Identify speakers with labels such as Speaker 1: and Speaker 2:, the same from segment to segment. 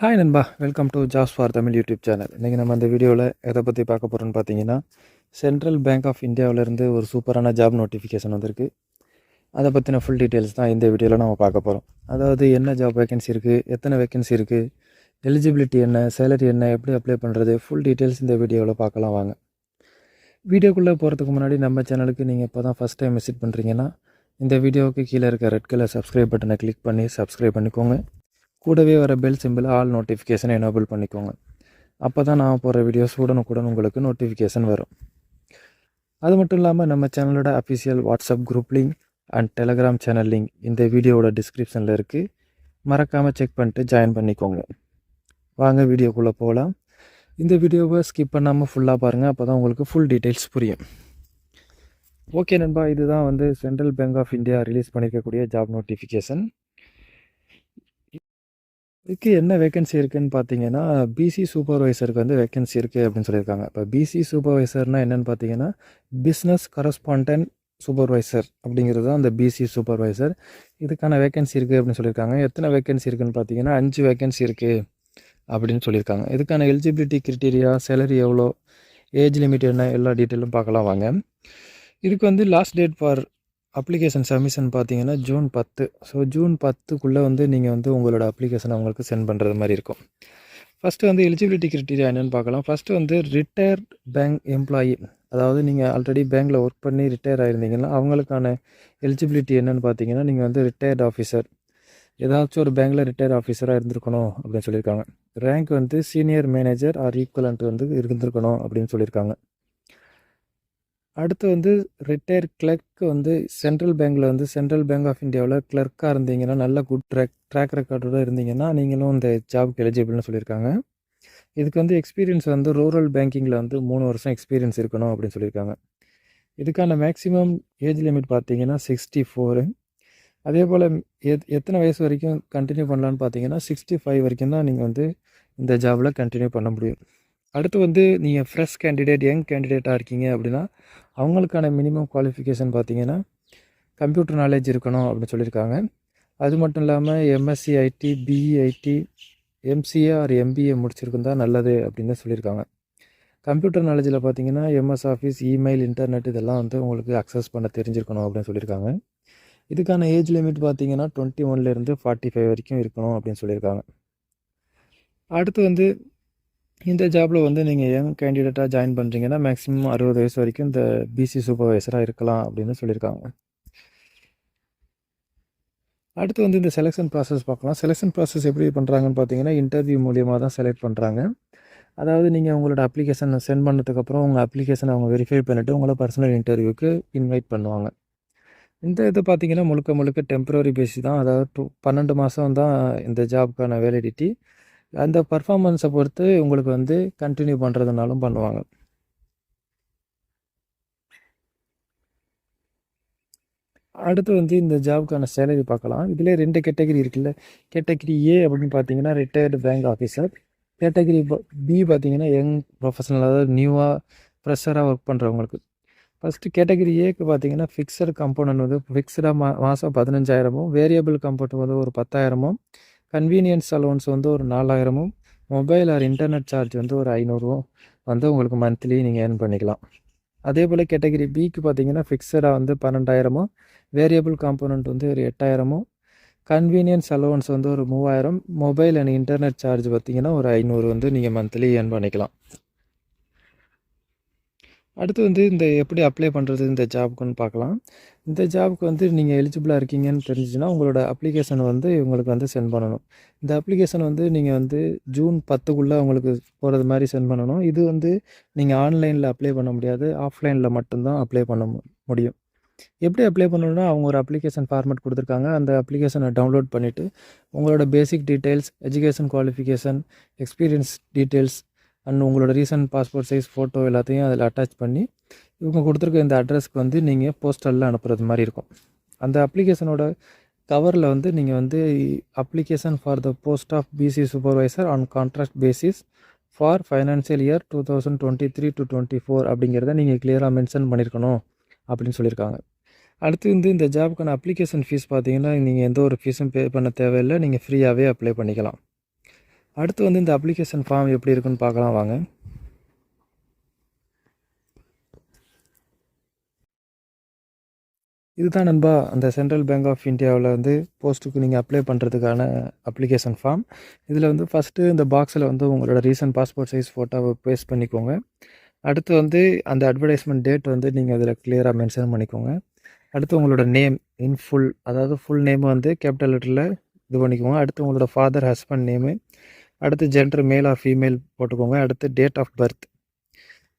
Speaker 1: Hi நண்பா, welcome to jobs for Tamil YouTube channel. இன்றைக்கி நம்ம இந்த வீடியோவில் எதை பற்றி பார்க்க போகிறோன்னு பார்த்தீங்கன்னா, சென்ட்ரல் பேங்க் ஆஃப் இந்தியாவிலேருந்து ஒரு சூப்பரான ஜாப் நோட்டிஃபிகேஷன் வந்திருக்கு. அதை பற்றின ஃபுல் டீட்டெயில்ஸ் தான் இந்த வீடியோவில் நம்ம பார்க்க போகிறோம். அதாவது என்ன ஜாப் வேகன்சி இருக்குது, எத்தனை வேகன்சி இருக்குது, எலிஜிபிலிட்டி என்ன, சேலரி என்ன, எப்படி அப்ளை பண்ணுறது, ஃபுல் டீட்டெயில்ஸ் இந்த வீடியோவில் பார்க்கலாம் வாங்க. வீடியோக்குள்ளே போகிறதுக்கு முன்னாடி நம்ம சேனலுக்கு நீங்கள் இப்போ தான் ஃபஸ்ட் டைம் விசிட் பண்ணுறீங்கன்னா, இந்த வீடியோவுக்கு கீழே இருக்க ரெட் கலர் சப்ஸ்கிரைப் பட்டனை கிளிக் பண்ணி சப்ஸ்கிரைப் பண்ணிக்கோங்க. கூடவே வர பெல் சிம்பிள் ஆல் நோட்டிஃபிகேஷனை எனேபிள் பண்ணிக்கோங்க. அப்போ தான் நான் போகிற வீடியோஸ் உடனுக்குடன் உங்களுக்கு நோட்டிஃபிகேஷன் வரும். அது மட்டும் இல்லாமல் நம்ம சேனலோட official WhatsApp group link and Telegram channel link இந்த வீடியோவோட டிஸ்கிரிப்ஷனில் இருக்குது. மறக்காமல் செக் பண்ணிட்டு ஜாயின் பண்ணிக்கோங்க. வாங்க வீடியோக்குள்ளே போகலாம். இந்த வீடியோவை ஸ்கிப் பண்ணாமல் ஃபுல்லாக பாருங்கள், அப்போ தான் உங்களுக்கு ஃபுல் டீட்டெயில்ஸ் புரியும். ஓகே நண்பா, இதுதான் வந்து central bank of India release பண்ணியிருக்கக்கூடிய ஜாப் நோட்டிஃபிகேஷன். இதுக்கு என்ன வேகன்சி இருக்குதுன்னு பார்த்தீங்கன்னா, பிசி சூப்பர்வைசருக்கு வந்து வேகன்சி இருக்குது அப்படின்னு சொல்லியிருக்காங்க. இப்போ பிசி சூப்பர்வைசர்னால் என்னென்னு பார்த்தீங்கன்னா, பிஸ்னஸ் கரஸ்பாண்டன்ட் சூப்பர்வைசர் அப்படிங்கிறது தான் அந்த பிசி சூப்பர்வைசர். இதுக்கான வேகன்சி இருக்குது அப்படின்னு சொல்லியிருக்காங்க. எத்தனை வேகன்சி இருக்குதுன்னு பார்த்தீங்கன்னா 5 வேகன்சி இருக்குது அப்படின்னு சொல்லியிருக்காங்க. இதுக்கான எலிஜிபிலிட்டி கிரிட்டீரியா, சேலரி எவ்வளோ, ஏஜ் லிமிட் என்ன, எல்லா டீட்டெயிலும் பார்க்கலாம் வாங்க. இதுக்கு வந்து last date for application submission பார்த்தீங்கன்னா ஜூன் 10. ஸோ ஜூன் 10க்குள்ளே வந்து நீங்கள் வந்து உங்களோட அப்ளிகேஷன் அவங்களுக்கு சென்ட் பண்ணுறது மாதிரி இருக்கும். ஃபஸ்ட்டு வந்து எலிஜிபிலிட்டி கிரிட்டீரியா என்னென்னு பார்க்கலாம். ஃபஸ்ட்டு வந்து ரிட்டையர்ட் பேங்க் எம்ப்ளாயி, அதாவது நீங்கள் ஆல்ரெடி பேங்க்கில் ஒர்க் பண்ணி ரிட்டையர் ஆகிருந்தீங்கன்னா அவங்களுக்கான எலிஜிபிலிட்டி என்னென்னு பார்த்தீங்கன்னா, நீங்கள் வந்து ரிட்டையர்ட் ஆஃபீஸர், ஏதாச்சும் ஒரு பேங்க்கில் ரிட்டையர்ட் ஆஃபீஸராக இருந்திருக்கணும் அப்படின்னு சொல்லியிருக்காங்க. ரேங்க் வந்து சீனியர் மேனேஜர் ஆர் ஈக்குவலண்ட் வந்து இருந்திருக்கணும் அப்படின்னு சொல்லியிருக்காங்க. அடுத்து வந்து ரிட்டையர் கிளர்க் வந்து சென்ட்ரல் பேங்க்கில் வந்து சென்ட்ரல் பேங்க் ஆஃப் இந்தியாவில் கிளர்க்காக இருந்தீங்கன்னா, நல்ல குட் ட்ராக் ரெக்கார்டோடு இருந்தீங்கன்னா நீங்களும் இந்த ஜாப்க்கு எலிஜிபிள்னு சொல்லியிருக்காங்க. இதுக்கு வந்து எக்ஸ்பீரியன்ஸ் வந்து ரூரல் பேங்கிங்கில் வந்து 3 வருஷம் எக்ஸ்பீரியன்ஸ் இருக்கணும் அப்படின்னு சொல்லியிருக்காங்க. இதுக்கான மேக்ஸிமம் ஏஜ் லிமிட் பார்த்தீங்கன்னா 64. அதே போல் எத்தனை வயசு வரைக்கும் கண்டினியூ பண்ணலான்னு பார்த்தீங்கன்னா 65 வரைக்கும் தான் நீங்கள் வந்து இந்த ஜாபில் கண்டினியூ பண்ண முடியும். அடுத்து வந்து நீங்கள் ஃப்ரெஷ் கேண்டிடேட், யங் கேண்டிடேட்டாக இருக்கீங்க அப்படின்னா அவங்களுக்கான மினிமம் குவாலிஃபிகேஷன் பார்த்தீங்கன்னா கம்ப்யூட்டர் நாலேஜ் இருக்கணும் அப்படின்னு சொல்லியிருக்காங்க. அது மட்டும் இல்லாமல் MSc IT, BE IT, MCA or MBA முடிச்சிருக்குந்தா நல்லது அப்படின்னு சொல்லியிருக்காங்க. கம்ப்யூட்டர் நாலேஜில் பார்த்தீங்கன்னா எம்எஸ் ஆஃபீஸ், இமெயில், இன்டர்நெட் இதெல்லாம் வந்து உங்களுக்கு அக்சஸ் பண்ண தெரிஞ்சிருக்கணும் அப்படின்னு சொல்லியிருக்காங்க. இதுக்கான ஏஜ் லிமிட் பார்த்தீங்கன்னா 21லேருந்து 45 வரைக்கும் இருக்கணும் அப்படின்னு சொல்லியிருக்காங்க. அடுத்து வந்து இந்த ஜாபில் வந்து நீங்கள் யங் கேண்டிடேட்டாக ஜாயின் பண்ணுறீங்கன்னா மேக்ஸிமம் 60 வயசு வரைக்கும் இந்த பிசி சூப்பர்வைசராக இருக்கலாம் அப்படின்னு சொல்லியிருக்காங்க. அடுத்து வந்து இந்த செலெக்ஷன் ப்ராசஸ் பார்க்கலாம். செலெக்ஷன் ப்ராசஸ் எப்படி பண்ணுறாங்கன்னு பார்த்தீங்கன்னா, இன்டர்வியூ மூலியமாக தான் செலக்ட் பண்ணுறாங்க. அதாவது நீங்கள் உங்களோட அப்ளிகேஷனை சென்ட் பண்ணதுக்கப்புறம் உங்கள் அப்ளிகேஷனை அவங்க வெரிஃபை பண்ணிவிட்டு உங்களை பர்சனல் இன்டர்வியூக்கு இன்வைட் பண்ணுவாங்க. இந்த இது பார்த்தீங்கன்னா முழுக்க முழுக்க டெம்பரரி பேஸி தான். அதாவது 12 மாதம் தான் இந்த ஜாப்க்கான வேலிடிட்டி. அந்த பர்ஃபார்மன்ஸை பொறுத்து உங்களுக்கு வந்து கண்டினியூ பண்ணுறதுனாலும் பண்ணுவாங்க. அடுத்து வந்து இந்த ஜாபுக்கான சேலரி பார்க்கலாம். இதிலே 2 கேட்டகரி இருக்குல்ல. கேட்டகரி ஏ அப்படின்னு பார்த்தீங்கன்னா retired bank officer. Category B பார்த்தீங்கன்னா யங் ப்ரொஃபஷனல், அதாவது நியூவாக ஃப்ரெஷராக ஒர்க் பண்ணுறவங்களுக்கு. ஃபஸ்ட்டு கேட்டகரி ஏக்கு பார்த்தீங்கன்னா ஃபிக்ஸட் கம்போனன்ட் வந்து ஃபிக்ஸ்டாக மாதம் 15,000, வேரியபிள் கம்போனன்ட் வந்து ஒரு 10,000, கன்வீனியன்ஸ் அலோன்ஸ் வந்து ஒரு 4,000, மொபைல் ஆர் இன்டர்நெட் சார்ஜ் வந்து ஒரு 500 வந்து உங்களுக்கு மந்த்லி நீங்கள் ஏர்ன் பண்ணிக்கலாம். அதே போல் கேட்டகரி பிக்கு பார்த்தீங்கன்னா ஃபிக்ஸடாக வந்து 12,000, வேரியபிள் காம்போனன்ட் வந்து ஒரு 8,000, கன்வீனியன்ஸ் அலோவன்ஸ் வந்து ஒரு 3,000, மொபைல் அண்ட் இன்டர்நெட் சார்ஜ் பார்த்தீங்கன்னா ஒரு 500 வந்து நீங்கள் மந்த்லி ஏர்ன் பண்ணிக்கலாம். அடுத்து வந்து இந்த எப்படி அப்ளை பண்ணுறது இந்த ஜாபுக்குன்னு பார்க்கலாம். இந்த ஜாபுக்கு வந்து நீங்கள் எலிஜிபிளாக இருக்கீங்கன்னு தெரிஞ்சிச்சுன்னா உங்களோட அப்ளிகேஷனை வந்து இவங்களுக்கு வந்து சென்ட் பண்ணணும். இந்த அப்ளிகேஷன் வந்து நீங்கள் வந்து ஜூன் 10க்குள்ளே உங்களுக்கு போகிறது மாதிரி சென்ட் பண்ணணும். இது வந்து நீங்கள் ஆன்லைனில் அப்ளை பண்ண முடியாது, ஆஃப்லைனில் மட்டும்தான் அப்ளை பண்ண முடியும். எப்படி அப்ளை பண்ணணும்னா அவங்க ஒரு அப்ளிகேஷன் ஃபார்மேட் கொடுத்துருக்காங்க. அந்த அப்ளிகேஷனை டவுன்லோட் பண்ணிவிட்டு உங்களோட பேசிக் details, education qualification, experience details and உங்களோட ரீசன்ட் பாஸ்போர்ட் சைஸ் ஃபோட்டோ எல்லாத்தையும் அதில் அட்டாச் பண்ணி இவங்க கொடுத்துருக்க இந்த அட்ரஸ்க்கு வந்து நீங்கள் போஸ்டலில் அனுப்புறது மாதிரி இருக்கும். அந்த அப்ளிகேஷனோட கவரில் வந்து நீங்கள் வந்து application for the post of PC supervisor on contract basis for financial year 2023 to 24 அப்படிங்கிறத நீங்கள் கிளியராக மென்ஷன் பண்ணியிருக்கணும் அப்படின்னு சொல்லியிருக்காங்க. அடுத்து வந்து இந்த ஜாபுக்கான அப்ளிகேஷன் ஃபீஸ் பார்த்தீங்கன்னா நீங்கள் எந்த ஒரு ஃபீஸும் பே பண்ண தேவையில்லை, நீங்கள் ஃப்ரீயாகவே அப்ளை பண்ணிக்கலாம். அடுத்து வந்து இந்த அப்ளிகேஷன் ஃபார்ம் எப்படி இருக்குன்னு பார்க்கலாம் வாங்க. இதுதான் நண்பா அந்த சென்ட்ரல் பேங்க் ஆஃப் இந்தியாவில் வந்து போஸ்ட்டுக்கு நீங்கள் அப்ளை பண்ணுறதுக்கான அப்ளிகேஷன் ஃபார்ம். இதில் வந்து ஃபஸ்ட்டு இந்த பாக்ஸில் வந்து உங்களோட ரீசன்ட் பாஸ்போர்ட் சைஸ் ஃபோட்டோவை பேஸ்ட் பண்ணிக்கோங்க. அடுத்து வந்து அந்த அட்வர்டைஸ்மெண்ட் டேட் வந்து நீங்கள் அதில் கிளியராக மென்ஷன் பண்ணிக்கோங்க. அடுத்து உங்களோட நேம் இன் ஃபுல், அதாவது ஃபுல் நேம் வந்து கேபிட்டல் லெட்டரில் இது பண்ணிக்கோங்க. அடுத்து உங்களோட ஃபாதர் ஹஸ்பண்ட் நேமு, அடுத்து ஜெண்டர் மேல் ஆர் ஃபீமேல் போட்டுக்கோங்க. அடுத்து டேட் ஆஃப் பர்த்,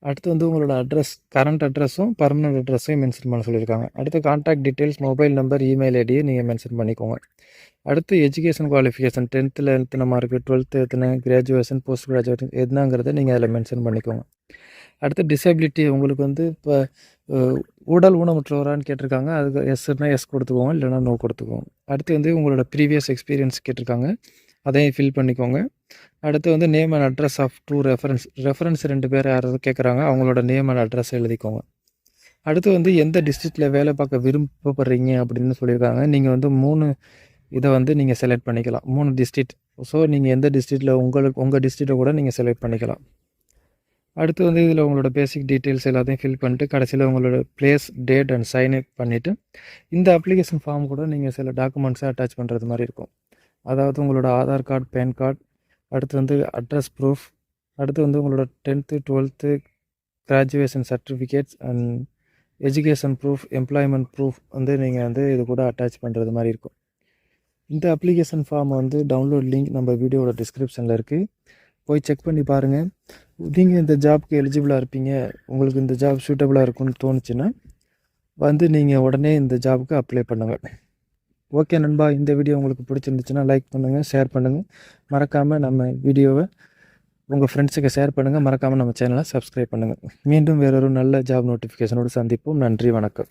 Speaker 1: அடுத்து வந்து உங்களோட அட்ரஸ், கரண்ட் அட்ரஸும் பர்மனெண்ட் அட்ரஸையும் மென்ஷன் பண்ண சொல்லியிருக்காங்க. அடுத்து contact details, mobile number, email ஐடியை நீங்கள் மென்ஷன் பண்ணிக்கோங்க. அடுத்து எஜுகேஷன் குவாலிஃபிகேஷன், 10th எத்தனை மார்க்கு, 12th எத்தனை, கிராஜுவேஷன், போஸ்ட் கிராஜுவேஷன் எதுனாங்கிறத நீங்கள் அதில் மென்ஷன் பண்ணிக்கோங்க. அடுத்து டிசபிலிட்டி, உங்களுக்கு வந்து இப்போ உடல் ஊனமுற்றவரான்னு கேட்டிருக்காங்க. அதுக்கு எஸ்னா எஸ் கொடுத்துக்கோங்க, இல்லைனா நோ கொடுத்துக்கோங்க. அடுத்து வந்து உங்களோட ப்ரீவியஸ் எக்ஸ்பீரியன்ஸ் கேட்டிருக்காங்க, அதையும் ஃபில் பண்ணிக்கோங்க. அடுத்து வந்து name and address of 2 reference 2 பேர் யாராவது கேட்குறாங்க, அவங்களோட நேம் அண்ட் அட்ரஸ் எழுதிக்கோங்க. அடுத்து வந்து எந்த டிஸ்ட்ரிக்டில் வேலை பார்க்க விருப்பப்படுறீங்க அப்படின்னு சொல்லியிருக்காங்க. நீங்கள் வந்து 3 இதை வந்து நீங்கள் செலக்ட் பண்ணிக்கலாம், 3 டிஸ்ட்ரிக்ட். ஸோ நீங்கள் எந்த டிஸ்ட்ரிக்டில் உங்கள் டிஸ்ட்ரிக்டை கூட நீங்கள் செலக்ட் பண்ணிக்கலாம். அடுத்து வந்து இதில் உங்களோட பேசிக் டீட்டெயில்ஸ் எல்லாத்தையும் ஃபில் பண்ணிட்டு கடைசியில் உங்களோட place, date and sign up பண்ணிவிட்டு இந்த அப்ளிகேஷன் ஃபார்ம் கூட நீங்கள் சில டாக்குமெண்ட்ஸை அட்டாச் பண்ணுறது மாதிரி இருக்கும். அதாவது உங்களோட ஆதார் கார்டு, பேன் கார்டு, அடுத்து வந்து அட்ரஸ் ப்ரூஃப், அடுத்து வந்து உங்களோட 10th 12th graduation certificates and education proof, employment proof வந்து நீங்கள் வந்து இது கூட அட்டாச் பண்ணுறது மாதிரி இருக்கும். இந்த அப்ளிகேஷன் ஃபார்ம் வந்து டவுன்லோட் லிங்க் நம்ம வீடியோவோட டிஸ்கிரிப்ஷனில் இருக்குது, போய் செக் பண்ணி பாருங்கள். நீங்கள் இந்த ஜாப்க்கு எலிஜிபிளாக இருப்பீங்க, உங்களுக்கு இந்த ஜாப் சூட்டபுளாக இருக்கும்னு தோணுச்சுன்னா வந்து நீங்கள் உடனே இந்த ஜாபுக்கு அப்ளை பண்ணுங்கள். ஓகே நண்பா, இந்த வீடியோ உங்களுக்கு பிடிச்சிருந்துச்சுன்னா லைக் பண்ணுங்கள், ஷேர் பண்ணுங்கள். மறக்காமல் நம்ம வீடியோவை உங்கள் ஃப்ரெண்ட்ஸுக்கு ஷேர் பண்ணுங்கள். மறக்காமல் நம்ம சேனலை சப்ஸ்கிரைப் பண்ணுங்கள். மீண்டும் வேறொரு நல்ல ஜாப் நோட்டிஃபிகேஷனோடு சந்திப்போம். நன்றி, வணக்கம்.